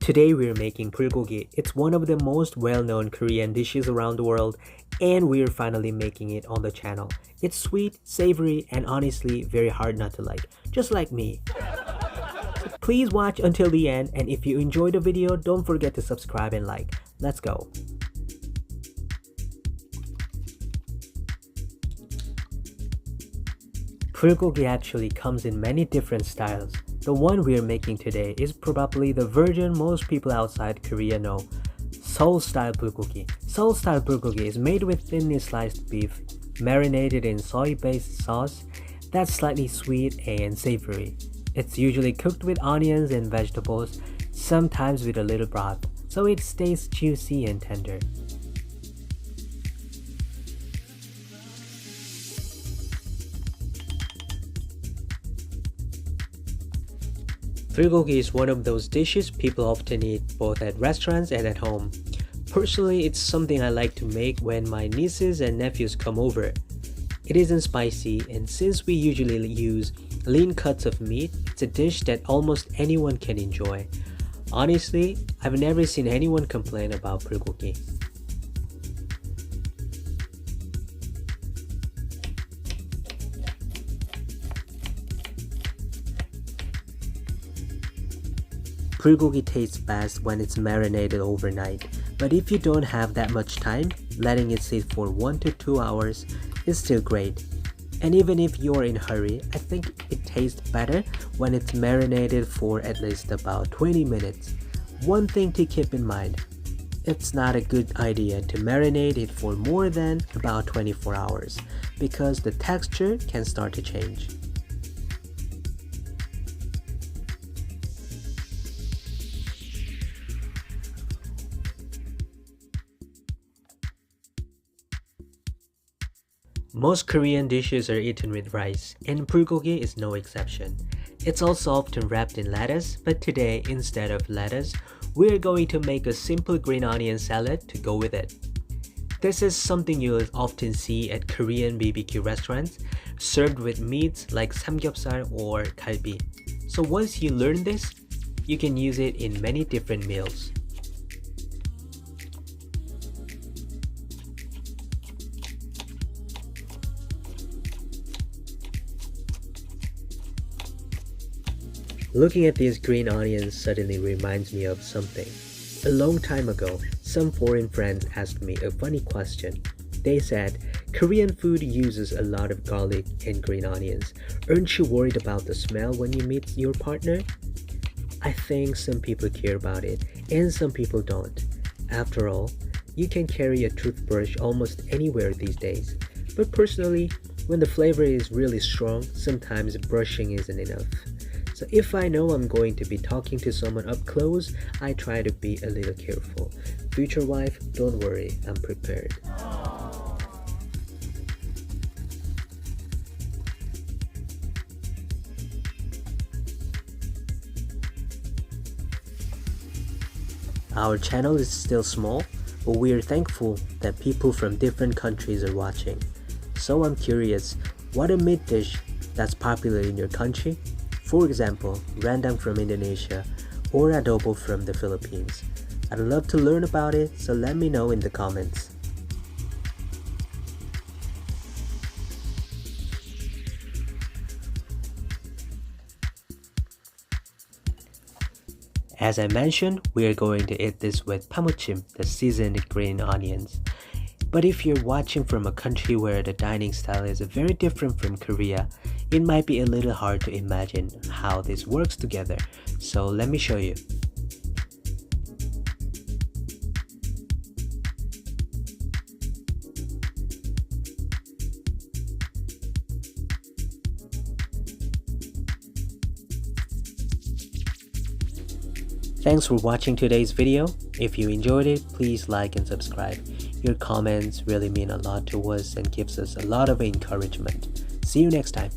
Today we're making bulgogi. It's one of the most well-known Korean dishes around the world, and we're finally making it on the channel. It's sweet, savory, and honestly very hard not to like, just like me. So please watch until the end, and if you enjoyed the video, don't forget to subscribe and like. Let's go. Bulgogi actually comes in many different styles. The one we're making today is probably the version most people outside Korea know. Seoul-style bulgogi. Seoul-style bulgogi is made with thinly sliced beef, marinated in soy-based sauce that's slightly sweet and savory. It's usually cooked with onions and vegetables, sometimes with a little broth, so it stays juicy and tender. Bulgogi is one of those dishes people often eat both at restaurants and at home. Personally, it's something I like to make when my nieces and nephews come over. It isn't spicy, and since we usually use lean cuts of meat, it's a dish that almost anyone can enjoy. Honestly, I've never seen anyone complain about bulgogi. Bulgogi tastes best when it's marinated overnight, but if you don't have that much time, letting it sit for 1 to 2 hours is still great. And even if you're in a hurry, I think it tastes better when it's marinated for at least about 20 minutes. One thing to keep in mind, it's not a good idea to marinate it for more than about 24 hours because the texture can start to change. Most Korean dishes are eaten with rice, and bulgogi is no exception. It's also often wrapped in lettuce, but today, instead of lettuce, we're going to make a simple green onion salad to go with it. This is something you'll often see at Korean BBQ restaurants, served with meats like samgyeopsal or galbi. So once you learn this, you can use it in many different meals. Looking at these green onions suddenly reminds me of something. A long time ago, some foreign friends asked me a funny question. They said, Korean food uses a lot of garlic and green onions. Aren't you worried about the smell when you meet your partner? I think some people care about it, and some people don't. After all, you can carry a toothbrush almost anywhere these days. But personally, when the flavor is really strong, sometimes brushing isn't enough. So if I know I'm going to be talking to someone up close, I try to be a little careful. Future wife, don't worry, I'm prepared. Our channel is still small, but we are thankful that people from different countries are watching. So I'm curious, what a meat dish that's popular in your country? For example, rendang from Indonesia or adobo from the Philippines. I'd love to learn about it, so let me know in the comments. As I mentioned, we are going to eat this with Chim, the seasoned green onions. But if you're watching from a country where the dining style is very different from Korea, it might be a little hard to imagine how this works together. So let me show you. Thanks for watching today's video. If you enjoyed it, please like and subscribe. Your comments really mean a lot to us and gives us a lot of encouragement. See you next time.